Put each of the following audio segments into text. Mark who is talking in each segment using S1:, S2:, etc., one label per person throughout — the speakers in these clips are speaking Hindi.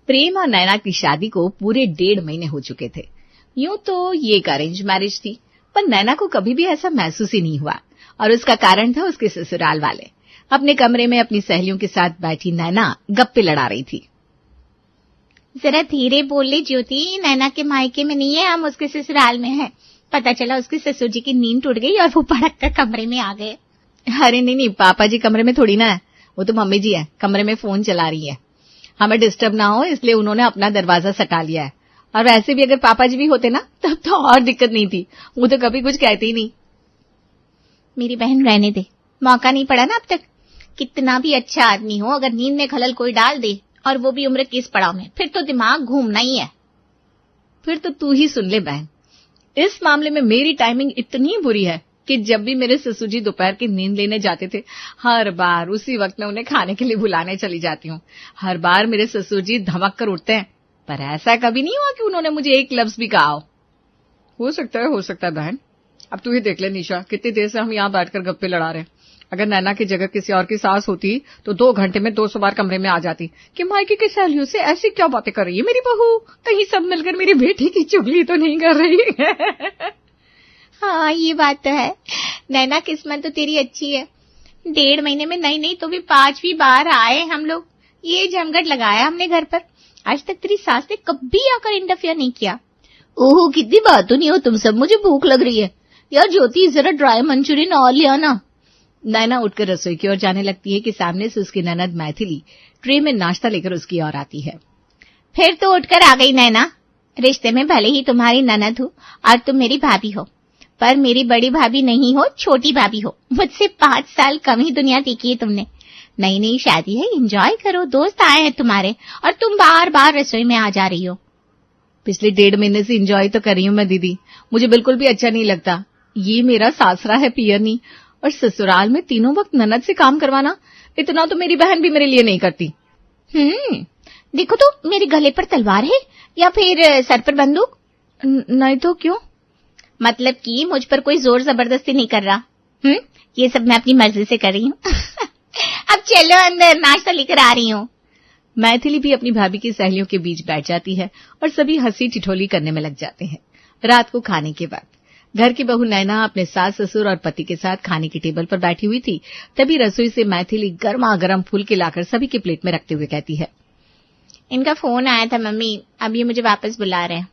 S1: प्रेम और नैना की शादी को पूरे 1.5 महीने हो चुके थे। यूं तो ये एक अरेंज मैरिज थी, पर नैना को कभी भी ऐसा महसूस ही नहीं हुआ, और उसका कारण था उसके ससुराल वाले। अपने कमरे में अपनी सहेलियों के साथ बैठी नैना गप्पे लड़ा रही थी।
S2: जरा धीरे बोल ले ज्योति, नैना के मायके में नहीं है, हम उसके ससुराल में हैं। पता चला उसके ससुर जी की नींद टूट गई और वो भड़क कर कमरे में आ गए।
S1: अरे नहीं, पापा जी कमरे में थोड़ी ना है, वो तो मम्मी जी है, कमरे में फोन चला रही है। हमें डिस्टर्ब ना हो इसलिए उन्होंने अपना दरवाजा सटा लिया है। और वैसे भी अगर पापा जी भी होते ना तब तो और दिक्कत नहीं थी, वो तो कभी कुछ कहते ही नहीं।
S2: मेरी बहन रहने दे, मौका नहीं पड़ा ना अब तक। कितना भी अच्छा आदमी हो, अगर नींद में खलल कोई डाल दे, और वो भी उम्र के इस पड़ाव में, फिर तो दिमाग घूमना ही है।
S1: फिर तो तू ही सुन ले बहन, इस मामले में मेरी टाइमिंग इतनी बुरी है कि जब भी मेरे ससुर जी दोपहर की नींद लेने जाते थे, हर बार उसी वक्त मैं उन्हें खाने के लिए बुलाने चली जाती हूँ। हर बार मेरे ससुर जी धमक कर उठते हैं, पर ऐसा कभी नहीं हुआ कि उन्होंने मुझे एक लफ्ज भी कहा हो सकता है बहन। अब तू ही देख ले निशा, कितनी देर से हम यहाँ बैठकर गप्पे लड़ा रहे हैं। अगर नैना की जगह किसी और की सास होती तो 2 घंटे में 200 बार कमरे में आ जाती कि मायके की सहेलियों से ऐसी क्या बातें कर रही है मेरी बहू, कहीं सब मिलकर मेरी बेटी की चुगली तो नहीं कर रही है।
S2: हाँ ये बात तो है, नैना किस्मत तो तेरी अच्छी है। 1.5 महीने में नहीं तो भी 5वीं बार आए हम लोग। ये जमघट लगाया हमने घर पर। आज तक तेरी सास ने कभी आकर इंटरफेयर नहीं किया। ओहो कितनी बात तो नहीं हो तुम सब, मुझे भूख लग रही है यार। ज्योति जरा ड्राई मंचूरियन और ले आना।
S1: नैना उठकर रसोई की ओर जाने लगती है कि सामने से उसकी ननद मैथिली ट्रे में नाश्ता लेकर उसकी ओर आती है।
S2: फिर तो उठकर आ गई नैना। रिश्ते में भले ही तुम्हारी ननद हो और तुम मेरी भाभी हो, पर मेरी बड़ी भाभी नहीं हो, छोटी भाभी हो। मुझसे 5 साल कम ही दुनिया देखी है तुमने। नई शादी है, एंजॉय करो, दोस्त आए हैं तुम्हारे और तुम बार बार रसोई में आ जा रही हो।
S1: पिछले 1.5 महीने से एंजॉय तो कर रही हूं मैं दीदी, मुझे बिल्कुल भी अच्छा नहीं लगता। ये मेरा सासरा है पियरनी, और ससुराल में तीनों वक्त ननद से काम करवाना, इतना तो मेरी बहन भी मेरे लिए नहीं करती।
S2: देखो तो मेरे गले पर तलवार है या फिर सर पर बंदूक?
S1: नहीं तो क्यों?
S2: मतलब कि मुझ पर कोई जोर जबरदस्ती नहीं कर रहा। ये सब मैं अपनी मर्जी से कर रही हूँ। अब चलो अंदर, नाश्ता लेकर आ रही हूँ।
S1: मैथिली भी अपनी भाभी की सहेलियों के बीच बैठ जाती है और सभी हंसी ठिठोली करने में लग जाते हैं। रात को खाने के बाद घर की बहू नैना अपने सास ससुर और पति के साथ खाने की टेबल पर बैठी हुई थी। तभी रसोई से मैथिली गर्मा गर्म फुलके लाकर सभी के प्लेट में रखते हुए कहती है,
S2: इनका फोन आया था मम्मी, अब ये मुझे वापस बुला रहे हैं।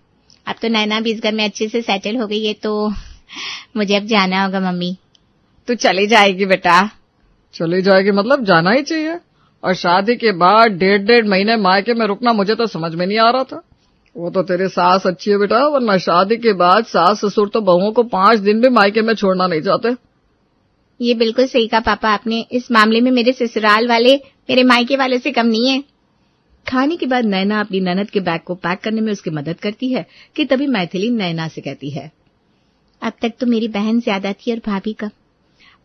S2: अब तो नैना भी इस घर में अच्छे से सेटल हो गई है, तो मुझे अब जाना होगा मम्मी।
S1: तू चली जाएगी बेटा?
S3: चली जाएगी मतलब जाना ही चाहिए। और शादी के बाद 1.5 महीने मायके में रुकना मुझे तो समझ में नहीं आ रहा था। वो तो तेरी सास अच्छी है बेटा, वरना शादी के बाद सास ससुर तो बहुओं को 5 दिन भी मायके में छोड़ना नहीं चाहते।
S2: ये बिल्कुल सही कहा पापा आपने। इस मामले में मेरे ससुराल वाले मेरे मायके वाले से कम नहीं है।
S1: खाने के बाद नैना अपनी ननद के बैग को पैक करने में उसकी मदद करती है कि तभी मैथिली नैना से कहती है,
S2: अब तक तो मेरी बहन ज्यादा थी और भाभी का,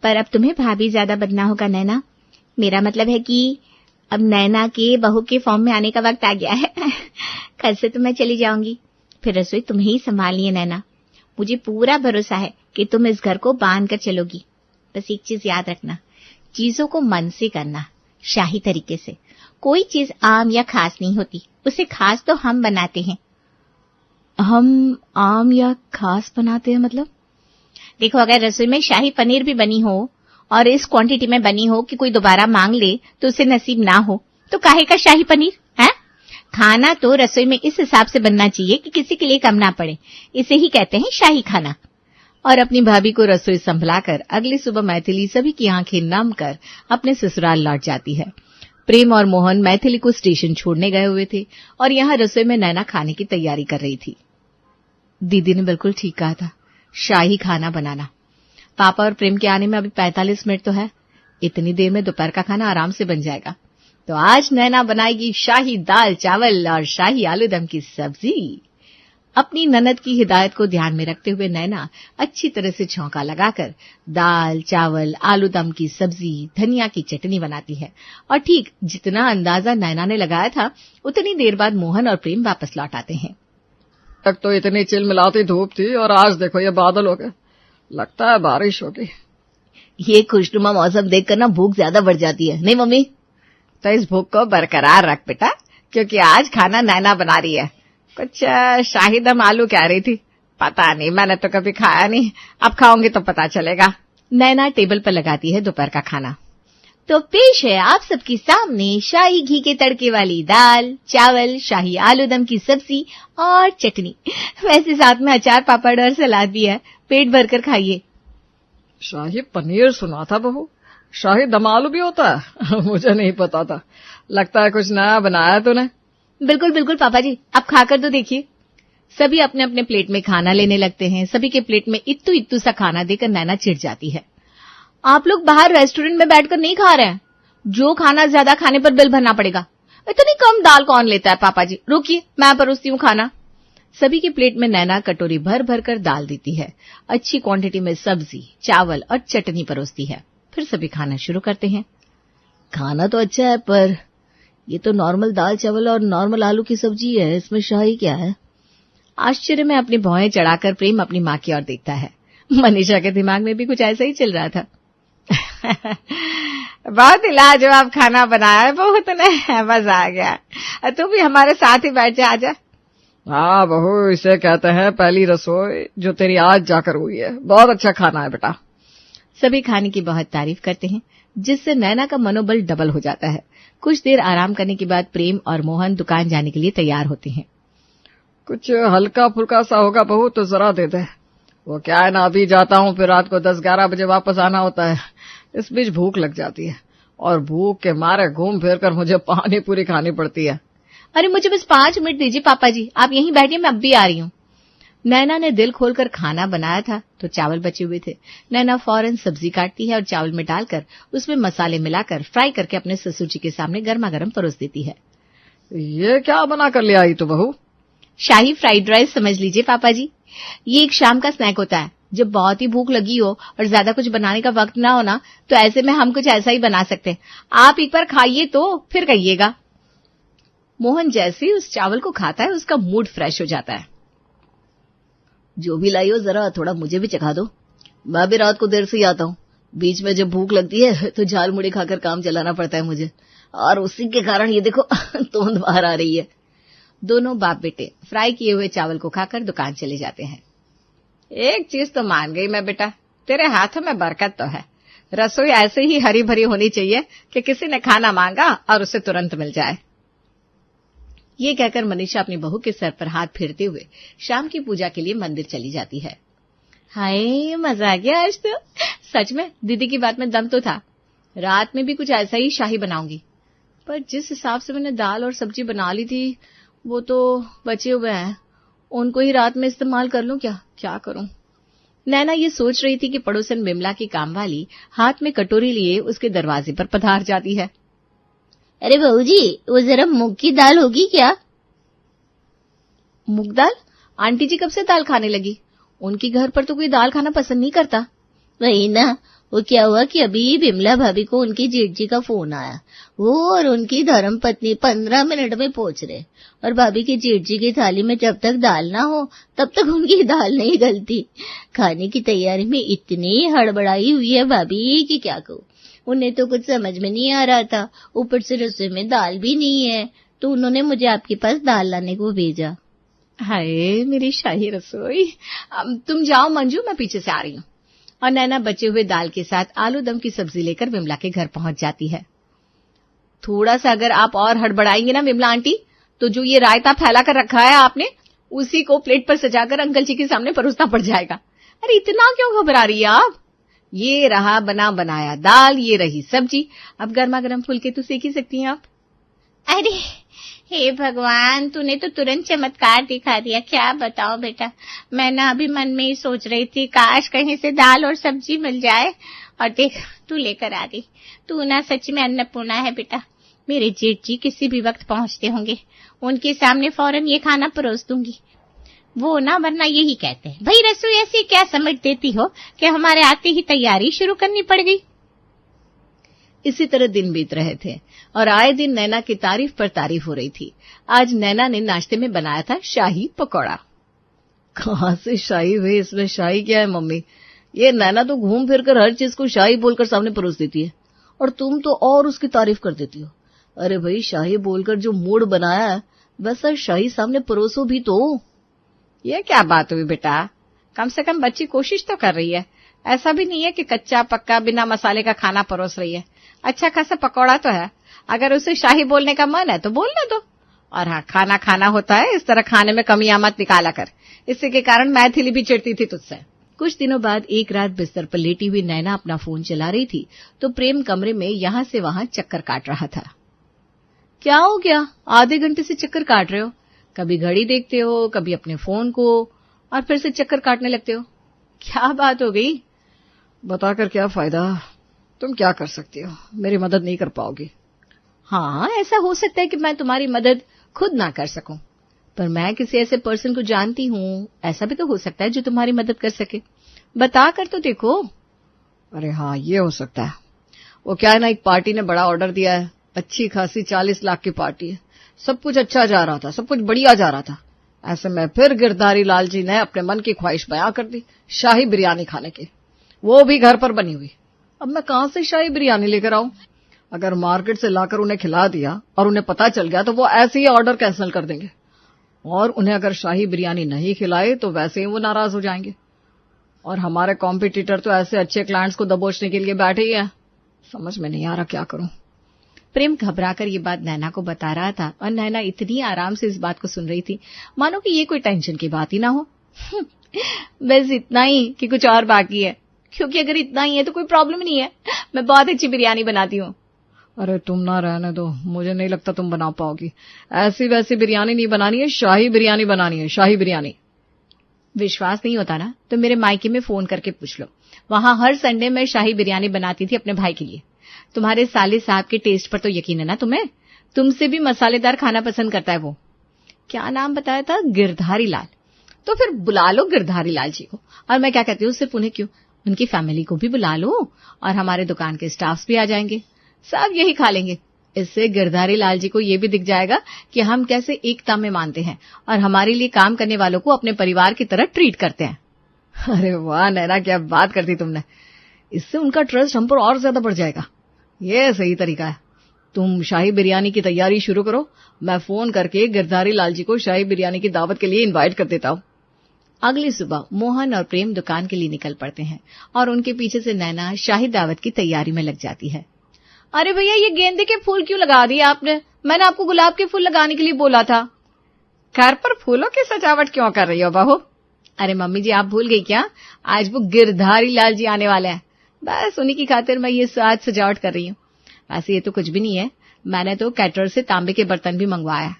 S2: पर अब तुम्हें भाभी ज्यादा बनना होगा नैना। मेरा मतलब है कि अब नैना के बहू के फॉर्म में आने का वक्त आ गया है। कल से तो मैं चली जाऊंगी, फिर रसोई तुम्हें ही संभालिए नैना। मुझे पूरा भरोसा है कि तुम इस घर को बांध कर चलोगी। बस एक चीज याद रखना, चीजों को मन से करना, शाही तरीके से। कोई चीज आम या खास नहीं होती, उसे खास तो हम बनाते हैं।
S1: हम आम या खास बनाते हैं मतलब?
S2: देखो, अगर रसोई में शाही पनीर भी बनी हो और इस क्वांटिटी में बनी हो कि कोई दोबारा मांग ले तो उसे नसीब ना हो, तो काहे का शाही पनीर है? खाना तो रसोई में इस हिसाब से बनना चाहिए कि किसी के लिए कम ना पड़े। इसे ही कहते हैं शाही खाना।
S1: और अपनी भाभी को रसोई संभलाकर अगली सुबह मैथिली सभी की आंखें नम कर अपने ससुराल लौट जाती है। प्रेम और मोहन मैथिली को स्टेशन छोड़ने गए हुए थे और यहाँ रसोई में नैना खाने की तैयारी कर रही थी। दीदी ने बिल्कुल ठीक कहा था, शाही खाना बनाना। पापा और प्रेम के आने में अभी 45 मिनट तो है, इतनी देर में दोपहर का खाना आराम से बन जाएगा। तो आज नैना बनाएगी शाही दाल चावल और शाही आलू दम की सब्जी। अपनी ननद की हिदायत को ध्यान में रखते हुए नैना अच्छी तरह से छौंका लगाकर दाल चावल आलू दम की सब्जी धनिया की चटनी बनाती है। और ठीक जितना अंदाजा नैना ने लगाया था उतनी देर बाद मोहन और प्रेम वापस लौट आते हैं।
S3: तक तो इतनी चिलमिलाती धूप थी और आज देखो ये बादल हो गए, लगता है बारिश होगी।
S1: ये खुशनुमा मौसम देखकर ना भूख ज्यादा बढ़ जाती है, नहीं मम्मी? तो इस भूख को बरकरार रख बेटा, क्योंकि आज खाना नैना बना रही है। कुछ शाही दम आलू कह रही थी, पता नहीं, मैंने तो कभी खाया नहीं, अब खाऊंगी तो पता चलेगा। नैना टेबल पर लगाती है दोपहर का खाना।
S2: तो पेश है आप सबके सामने शाही घी के तड़के वाली दाल, चावल, शाही आलू दम की सब्जी और चटनी। वैसे साथ में अचार, पापड़ और सलाद भी है। पेट भरकर खाइए।
S3: शाही पनीर सुना था बहू, शाही दम आलू भी होता है? मुझे नहीं पता था। लगता है कुछ नया बनाया तूने।
S2: बिल्कुल बिल्कुल पापा जी, आप खाकर तो देखिए।
S1: सभी अपने अपने प्लेट में खाना लेने लगते हैं। सभी के प्लेट में इत्तू इत्तू सा खाना देकर नैना चिढ़ जाती है।
S2: आप लोग बाहर रेस्टोरेंट में बैठकर नहीं खा रहे हैं? जो खाना ज्यादा खाने पर बिल भरना पड़ेगा। इतनी कम दाल कौन लेता है पापा जी? रुकिए, मैं परोसती हूँ खाना।
S1: सभी की प्लेट में नैना कटोरी भर भर कर दाल देती है। अच्छी क्वांटिटी में सब्जी, चावल और चटनी परोसती है। फिर सभी खाना शुरू करते हैं। खाना तो अच्छा है, पर ये तो नॉर्मल दाल चावल और नॉर्मल आलू की सब्जी है, इसमें शाही क्या है? आश्चर्य में अपनी भौहें चढ़ाकर प्रेम अपनी माँ की ओर देखता है। मनीषा के दिमाग में भी कुछ ऐसा ही चल रहा था। बहुत ही लाजवाब खाना बनाया है बहू तूने, मजा आ गया। तू भी हमारे साथ ही बैठ जा, आजा।
S3: हाँ बहू, इसे कहते हैं पहली रसोई जो तेरी आज जाकर हुई है। बहुत अच्छा खाना है बेटा।
S1: सभी खाने की बहुत तारीफ करते हैं, जिससे नैना का मनोबल डबल हो जाता है। कुछ देर आराम करने के बाद प्रेम और मोहन दुकान जाने के लिए तैयार होते हैं।
S3: कुछ हल्का फुल्का सा होगा बहू तो जरा दे दे। वो क्या है ना, अभी जाता हूँ फिर रात को 10-11 बजे वापस आना होता है। इस बीच भूख लग जाती है और भूख के मारे घूम फिर कर मुझे पानी पूरी खानी पड़ती है।
S2: अरे मुझे बस 5 मिनट दीजिए पापा जी, आप यहीं बैठिए, मैं अब भी आ रही हूँ।
S1: नैना ने दिल खोलकर खाना बनाया था तो चावल बचे हुए थे। नैना फौरन सब्जी काटती है और चावल में डालकर उसमें मसाले मिलाकर फ्राई करके अपने ससुर जी के सामने गर्मा गर्म परोस देती है।
S3: ये क्या बना कर ले आई तू बहू?
S2: शाही फ्राइड राइस समझ लीजिए पापा जी। ये एक शाम का स्नैक होता है। जब बहुत ही भूख लगी हो और ज्यादा कुछ बनाने का वक्त ना हो ना, तो ऐसे में हम कुछ ऐसा ही बना सकते हैं। आप एक बार खाइए तो फिर कहिएगा।
S1: मोहन जैसे ही उस चावल को खाता है उसका मूड फ्रेश हो जाता है। जो भी लाई हो जरा थोड़ा मुझे भी चखा दो। मैं भी रात को देर से ही आता हूँ। बीच में जब भूख लगती है तो झाल मुड़ी खाकर काम चलाना पड़ता है मुझे, और उसी के कारण ये देखो तोंद बाहर आ रही है। दोनों बाप बेटे फ्राई किए हुए चावल को खाकर दुकान चले जाते हैं। एक चीज तो मान गई मैं बेटा, तेरे हाथों में बरकत तो है। रसोई ऐसे ही हरी भरी होनी चाहिए कि किसी ने खाना मांगा और उसे तुरंत मिल जाए। ये कहकर मनीषा अपनी बहू के सर पर हाथ फेरते हुए शाम की पूजा के लिए मंदिर चली जाती है। हाय मजा आ गया आज तो। सच में दीदी की बात में दम तो था। रात में भी कुछ ऐसा ही शाही बनाऊंगी, पर जिस हिसाब से मैंने दाल और सब्जी बना ली थी वो तो बचे हुए हैं। उनको ही रात में इस्तेमाल कर लूं क्या करूं? नैना ये सोच रही थी कि पड़ोसन बिमला की कामवाली हाथ में कटोरी लिए उसके दरवाजे पर पधार जाती है।
S2: अरे बहू जी, वो जरा मूंग की दाल होगी क्या?
S1: मूंग दाल? आंटी जी कब से दाल खाने लगी? उनके घर पर तो कोई दाल खाना पसंद नहीं करता।
S2: वही ना, वो क्या हुआ कि अभी बिमला भाभी को उनकी जेठ जी का फोन आया। वो और उनकी धर्मपत्नी 15 मिनट में पहुंच रहे, और भाभी की जेठ जी की थाली में जब तक दाल ना हो तब तक उनकी दाल नहीं गलती। खाने की तैयारी में इतनी हड़बड़ाई हुई है भाभी कि क्या कहूँ। उन्हें तो कुछ समझ में नहीं आ रहा था, ऊपर से रसोई में दाल भी नहीं है, तो उन्होंने मुझे आपके पास दाल लाने को भेजा।
S1: हाय मेरी शाही रसोई। तुम जाओ मंजू, मैं पीछे से आ रही हूँ। और नैना बचे हुए दाल के साथ आलू दम की सब्जी लेकर विमला के घर पहुंच जाती है। थोड़ा सा अगर आप और हड़बड़ाएंगे ना विमला आंटी, तो जो ये रायता फैला कर रखा है आपने, उसी को प्लेट पर सजाकर अंकल जी के सामने परोसना पड़ जाएगा। अरे इतना क्यों घबरा रही है आप? ये रहा बना बनाया दाल, ये रही सब्जी। अब गर्मा गर्म फुलके तो सेक ही सकती हैं आप।
S2: अरे हे भगवान, तूने तो तुरंत चमत्कार दिखा दिया। क्या बताओ बेटा, मैं ना अभी मन में ही सोच रही थी काश कहीं से दाल और सब्जी मिल जाए, और देख तू लेकर आ गई। तू ना सच में अन्नपूर्णा है बेटा। मेरे जेठ जी किसी भी वक्त पहुंचते होंगे, उनके सामने फौरन ये खाना परोस दूंगी। वो ना वरना यही कहते हैं, भाई रसोई ऐसी क्या समझ देती हो कि हमारे आते ही तैयारी शुरू करनी पड़ गई।
S1: इसी तरह दिन बीत रहे थे और आए दिन नैना की तारीफ पर तारीफ हो रही थी। आज नैना ने नाश्ते में बनाया था शाही पकौड़ा। कहाँ से शाही हुई? इसमें शाही क्या है मम्मी? ये नैना तो घूम फिर कर हर चीज को शाही बोलकर सामने परोस देती है, और तुम तो और उसकी तारीफ कर देती हो। अरे भाई, शाही बोलकर जो मूड बनाया है वैसा शाही सामने परोसो भी तो। ये क्या बात हुई बेटा, कम से कम बच्ची कोशिश तो कर रही है। ऐसा भी नहीं है कि कच्चा पक्का बिना मसाले का खाना परोस रही है। अच्छा खासा पकौड़ा तो है। अगर उसे शाही बोलने का मन है तो बोलने दो। और हाँ, खाना खाना होता है, इस तरह खाने में कमियां मत निकाला कर। इसी के कारण मैथिली भी चिढ़ती थी तुझसे। कुछ दिनों बाद एक रात बिस्तर पर लेटी हुई नैना अपना फोन चला रही थी तो प्रेम कमरे में यहां से वहां चक्कर काट रहा था। क्या हो गया, आधे घंटे से चक्कर काट रहे हो? कभी घड़ी देखते हो, कभी अपने फोन को, और फिर से चक्कर काटने लगते हो। क्या बात हो गई?
S3: बताकर क्या फायदा, तुम क्या कर सकती हो, मेरी मदद नहीं कर पाओगी।
S1: हाँ, ऐसा हो सकता है कि मैं तुम्हारी मदद खुद ना कर सकूं, पर मैं किसी ऐसे पर्सन को जानती हूं, ऐसा भी तो हो सकता है जो तुम्हारी मदद कर सके। बता कर तो देखो।
S3: अरे हाँ, ये हो सकता है। वो क्या है ना, एक पार्टी ने बड़ा ऑर्डर दिया है, अच्छी खासी 40 लाख की पार्टी है। सब कुछ अच्छा जा रहा था, सब कुछ बढ़िया जा रहा था। ऐसे में फिर गिरधारी लाल जी ने अपने मन की ख्वाहिश बयां कर दी, शाही बिरयानी खाने की, वो भी घर पर बनी हुई। अब मैं कहां से शाही बिरयानी लेकर आऊं? अगर मार्केट से लाकर उन्हें खिला दिया और उन्हें पता चल गया तो वो ऐसे ही ऑर्डर कैंसिल कर देंगे, और उन्हें अगर शाही बिरयानी नहीं खिलाए तो वैसे ही वो नाराज हो जाएंगे। और हमारे कॉम्पिटिटर तो ऐसे अच्छे क्लाइंट्स को दबोचने के लिए बैठे ही हैं। समझ में नहीं आ रहा क्या करूं।
S1: प्रेम घबराकर ये बात नैना को बता रहा था और नैना इतनी आराम से इस बात को सुन रही थी मानो कि ये कोई टेंशन की बात ही ना हो। बस इतना ही कि कुछ और बाकी है, क्योंकि अगर इतना ही है तो कोई प्रॉब्लम नहीं है, मैं बहुत अच्छी बिरयानी बनाती हूँ।
S3: अरे तुम ना रहने दो, मुझे नहीं लगता तुम बना पाओगी। ऐसी वैसी बिरयानी नहीं बनानी है, शाही बिरयानी बनानी है, शाही बिरयानी।
S1: विश्वास नहीं होता ना तो मेरे मायके में फोन करके पूछ लो, वहां हर संडे में शाही बिरयानी बनाती थी अपने भाई के लिए। तुम्हारे साले साहब के टेस्ट पर तो यकीन है ना तुम्हें, तुमसे भी मसालेदार खाना पसंद करता है वो। क्या नाम बताया था? गिरधारी लाल। तो फिर बुला लो गिरधारी लाल जी को। और मैं क्या कहती हूँ, सिर्फ उन्हें क्यों, उनकी फैमिली को भी बुला लो और हमारे दुकान के स्टाफ्स भी आ जाएंगे, सब यही खा लेंगे। इससे गिरधारी लाल जी को ये भी दिख जाएगा कि हम कैसे एकता में मानते हैं और हमारे लिए काम करने वालों को अपने परिवार की तरह ट्रीट करते हैं।
S3: अरे वाह नैना, क्या बात करती तुमने। इससे उनका ट्रस्ट हम पर और ज्यादा बढ़ जाएगा। ये सही तरीका है। तुम शाही बिरयानी की तैयारी शुरू करो, मैं फोन करके गिरधारी लाल जी को शाही बिरयानी की दावत के लिए इनवाइट कर देता हूँ।
S1: अगली सुबह मोहन और प्रेम दुकान के लिए निकल पड़ते हैं और उनके पीछे से नैना शाही दावत की तैयारी में लग जाती है। अरे भैया, ये गेंदे के फूल क्यों लगा दिए आपने? मैंने आपको गुलाब के फूल लगाने के लिए बोला था।
S3: घर पर फूलों की सजावट क्यों कर रही हो बहू?
S1: अरे मम्मी जी, आप भूल गई क्या? आज वो गिरधारी लाल जी आने वाले हैं, बस उन्हीं की खातिर मैं ये साज सजावट कर रही हूँ। वैसे ये तो कुछ भी नहीं है, मैंने तो कैटरर से तांबे के बर्तन भी मंगवाया।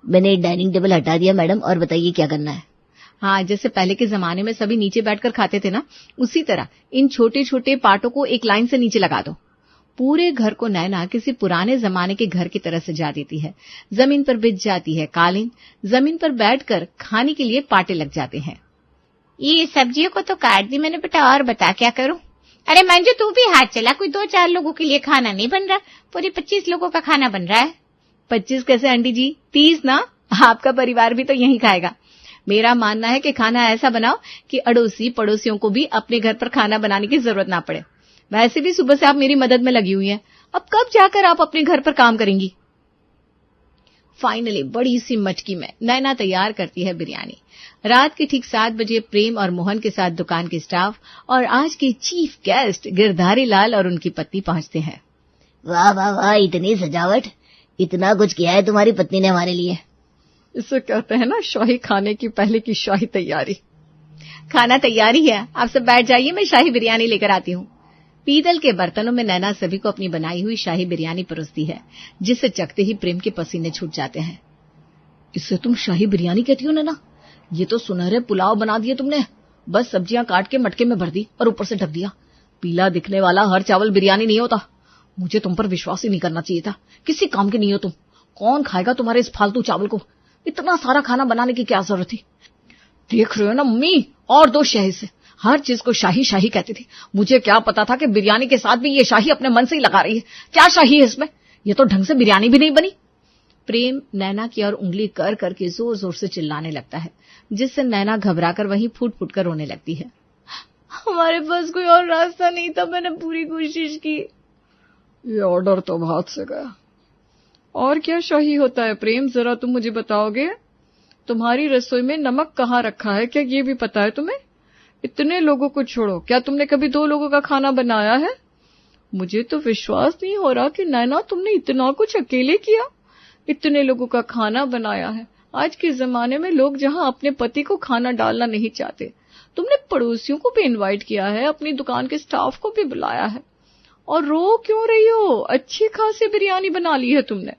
S2: मैंने डाइनिंग टेबल हटा दिया मैडम, और बताइए क्या करना है?
S1: हाँ, जैसे पहले के जमाने में सभी नीचे बैठकर खाते थे ना, उसी तरह इन छोटे छोटे पार्टों को एक लाइन से नीचे लगा दो। पूरे घर को नैना किसी पुराने जमाने के घर की तरह सजा देती है। जमीन पर बिछ जाती है कालीन, जमीन पर बैठकर खाने के लिए पाटे लग जाते हैं।
S2: ये सब्जियों को तो काट दी मैंने बेटा, और बता क्या करूं? अरे मंजू, तू भी हाथ चला, कोई 2-4 लोगों के लिए खाना नहीं बन रहा, पूरे 25 लोगों का खाना बन रहा है।
S1: 25 कैसे आंटी जी, 30 ना, आपका परिवार भी तो यही खाएगा। मेरा मानना है कि खाना ऐसा बनाओ कि अड़ोसी पड़ोसियों को भी अपने घर पर खाना बनाने की जरूरत ना पड़े। वैसे भी सुबह से आप मेरी मदद में लगी हुई हैं, अब कब जाकर आप अपने घर पर काम करेंगी? फाइनली बड़ी सी मटकी में नैना तैयार करती है बिरयानी। रात के ठीक 7 बजे प्रेम और मोहन के साथ दुकान के स्टाफ और आज के चीफ गेस्ट गिरधारी लाल और उनकी पत्नी पहुंचते हैं।
S2: वाह वाह वाह, इतनी सजावट, इतना कुछ किया है तुम्हारी पत्नी ने हमारे लिए।
S3: इसे कहते हैं ना शाही खाने की पहले की शाही तैयारी।
S1: खाना तैयारी है, आप सब बैठ जाइए, मैं शाही बिरयानी लेकर आती हूँ। पीतल के बर्तनों में नैना सभी को अपनी बनाई हुई शाही बिरयानी परोसती है, जिसे चखते ही प्रेम के पसीने छूट जाते हैं।
S3: इससे तुम शाही बिरयानी कहती हो नैना? ये तो सुनहरे पुलाव बना दिए तुमने। बस सब्जियां काट के मटके में भर दी और ऊपर से ढक दिया। पीला दिखने वाला हर चावल बिरयानी नहीं होता। मुझे तुम पर विश्वास ही नहीं करना चाहिए था, किसी काम के नहीं हो तुम। कौन खाएगा तुम्हारे इस फालतू चावल को? इतना सारा खाना बनाने की क्या जरूरत थी? देख रहे हो ना मम्मी, और 2 शाही से हर चीज को शाही शाही कहती थी। मुझे क्या पता था कि बिरयानी के साथ भी ये शाही अपने मन से ही लगा रही है। क्या शाही है इसमें? ये तो ढंग से बिरयानी भी नहीं बनी।
S1: प्रेम नैना की ओर उंगली कर करके जोर जोर से चिल्लाने लगता है, जिससे नैना घबराकर वहीं फूट फूट कर रोने लगती है। हमारे पास कोई और रास्ता नहीं था, मैंने पूरी कोशिश की।
S3: ये ऑर्डर तो हाथ से गया। और क्या शाही होता है प्रेम, जरा तुम मुझे बताओगे? तुम्हारी रसोई में नमक कहाँ रखा है, क्या ये भी पता है तुम्हें? इतने लोगों को छोड़ो, क्या तुमने कभी 2 लोगों का खाना बनाया है? मुझे तो विश्वास नहीं हो रहा कि नैना तुमने इतना कुछ अकेले किया, इतने लोगों का खाना बनाया है। आज के जमाने में लोग जहां अपने पति को खाना डालना नहीं चाहते, तुमने पड़ोसियों को भी इनवाइट किया है, अपनी दुकान के स्टाफ को भी बुलाया है। और रो क्यों रही हो? अच्छी खासी बिरयानी बना ली है तुमने।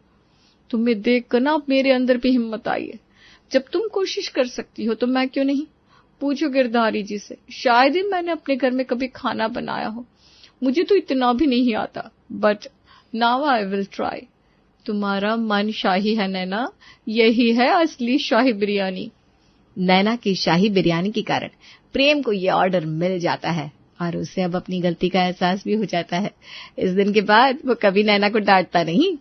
S3: तुम्हें देखकर ना अब मेरे अंदर भी हिम्मत आई है। जब तुम कोशिश कर सकती हो तो मैं क्यों नहीं? पूछो गिरधारी जी से, शायद ही मैंने अपने घर में कभी खाना बनाया हो। मुझे तो इतना भी नहीं आता, but now I will try. तुम्हारा मन शाही है नैना, यही है असली शाही बिरयानी।
S1: नैना की शाही बिरयानी के कारण प्रेम को ये ऑर्डर मिल जाता है और उसे अब अपनी गलती का एहसास भी हो जाता है। इस दिन के बाद वो कभी नैना को डांटता नहीं